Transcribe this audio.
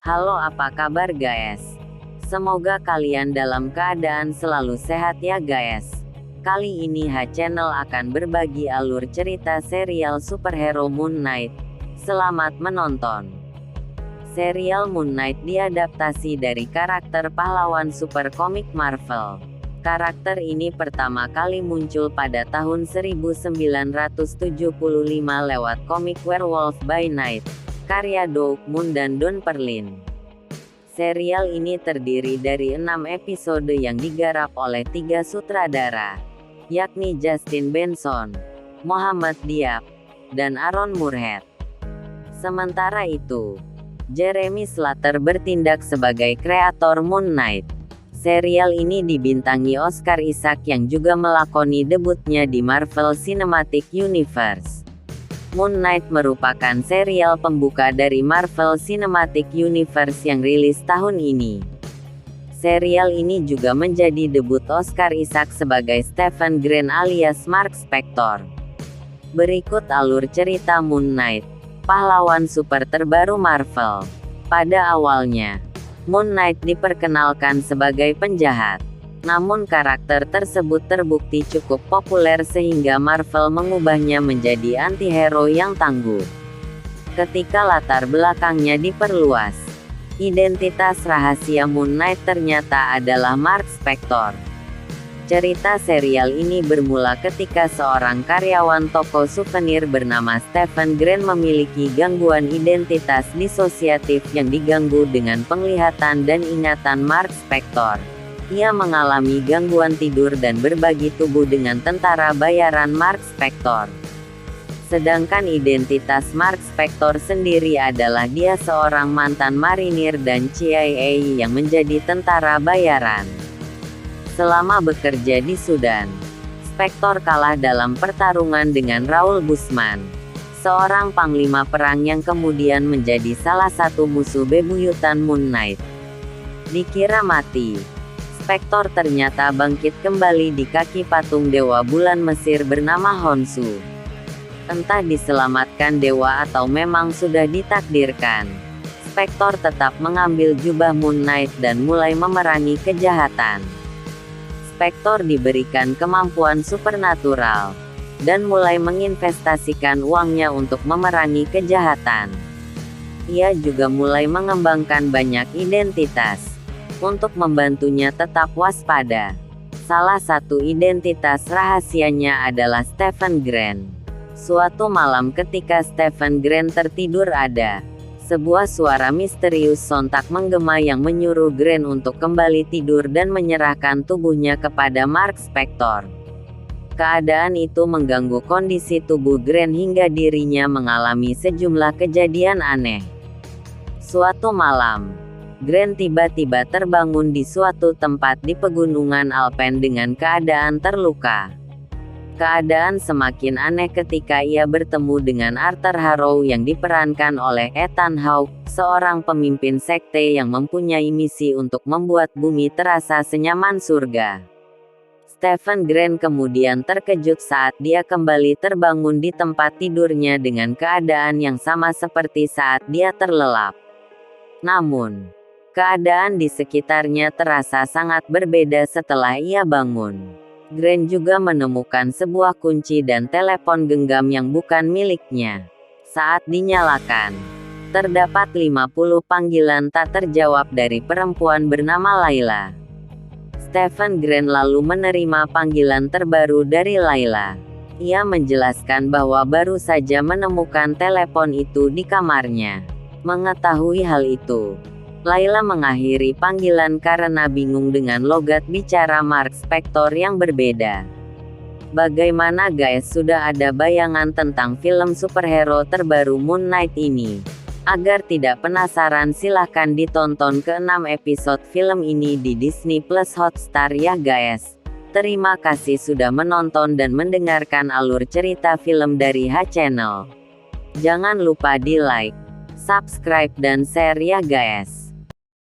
Halo, apa kabar guys? Semoga kalian dalam keadaan selalu sehat ya guys. Kali ini H-Channel akan berbagi alur cerita serial superhero Moon Knight. Selamat menonton. Serial Moon Knight diadaptasi dari karakter pahlawan super komik Marvel. Karakter ini pertama kali muncul pada tahun 1975 lewat komik Werewolf by Night, karya Doug Moon dan Don Perlin. Serial ini terdiri dari 6 episode yang digarap oleh 3 sutradara, yakni Justin Benson, Mohamed Diab, dan Aaron Moorhead. Sementara itu, Jeremy Slater bertindak sebagai kreator Moon Knight. Serial ini dibintangi Oscar Isaac yang juga melakoni debutnya di Marvel Cinematic Universe. Moon Knight merupakan serial pembuka dari Marvel Cinematic Universe yang rilis tahun ini. Serial ini juga menjadi debut Oscar Isaac sebagai Stephen Grant alias Mark Spector. Berikut alur cerita Moon Knight, pahlawan super terbaru Marvel. Pada awalnya, Moon Knight diperkenalkan sebagai penjahat. Namun karakter tersebut terbukti cukup populer sehingga Marvel mengubahnya menjadi anti-hero yang tangguh. Ketika latar belakangnya diperluas, identitas rahasia Moon Knight ternyata adalah Mark Spector. Cerita serial ini bermula ketika seorang karyawan toko souvenir bernama Stephen Grant memiliki gangguan identitas disosiatif yang diganggu dengan penglihatan dan ingatan Mark Spector. Ia mengalami gangguan tidur dan berbagi tubuh dengan tentara bayaran Mark Spector. Sedangkan identitas Mark Spector sendiri adalah dia seorang mantan marinir dan CIA yang menjadi tentara bayaran. Selama bekerja di Sudan, Spector kalah dalam pertarungan dengan Raoul Busman, seorang panglima perang yang kemudian menjadi salah satu musuh bebuyutan Moon Knight. Dikira mati, Spector ternyata bangkit kembali di kaki patung dewa bulan Mesir bernama Khonsu. Entah diselamatkan dewa atau memang sudah ditakdirkan, Spector tetap mengambil jubah Moon Knight dan mulai memerangi kejahatan. Spector diberikan kemampuan supernatural, dan mulai menginvestasikan uangnya untuk memerangi kejahatan. Ia juga mulai mengembangkan banyak identitas, untuk membantunya tetap waspada. Salah satu identitas rahasianya adalah Stephen Grant. Suatu malam ketika Stephen Grant tertidur ada sebuah suara misterius sontak menggema yang menyuruh Grant untuk kembali tidur dan menyerahkan tubuhnya kepada Mark Spector. Keadaan itu mengganggu kondisi tubuh Grant hingga dirinya mengalami sejumlah kejadian aneh. Suatu malam, Grant tiba-tiba terbangun di suatu tempat di pegunungan Alpen dengan keadaan terluka. Keadaan semakin aneh ketika ia bertemu dengan Arthur Harrow yang diperankan oleh Ethan Hawke, seorang pemimpin sekte yang mempunyai misi untuk membuat bumi terasa senyaman surga. Stephen Grant kemudian terkejut saat dia kembali terbangun di tempat tidurnya dengan keadaan yang sama seperti saat dia terlelap. Namun, keadaan di sekitarnya terasa sangat berbeda setelah ia bangun. Grant juga menemukan sebuah kunci dan telepon genggam yang bukan miliknya. Saat dinyalakan, terdapat 50 panggilan tak terjawab dari perempuan bernama Layla. Stephen Grant lalu menerima panggilan terbaru dari Layla. Ia menjelaskan bahwa baru saja menemukan telepon itu di kamarnya. Mengetahui hal itu, Layla mengakhiri panggilan karena bingung dengan logat bicara Mark Spector yang berbeda. Bagaimana guys, sudah ada bayangan tentang film superhero terbaru Moon Knight ini? Agar tidak penasaran silahkan ditonton ke-6 episode film ini di Disney Plus Hotstar ya guys. Terima kasih sudah menonton dan mendengarkan alur cerita film dari H-Channel. Jangan lupa di like, subscribe dan share ya guys.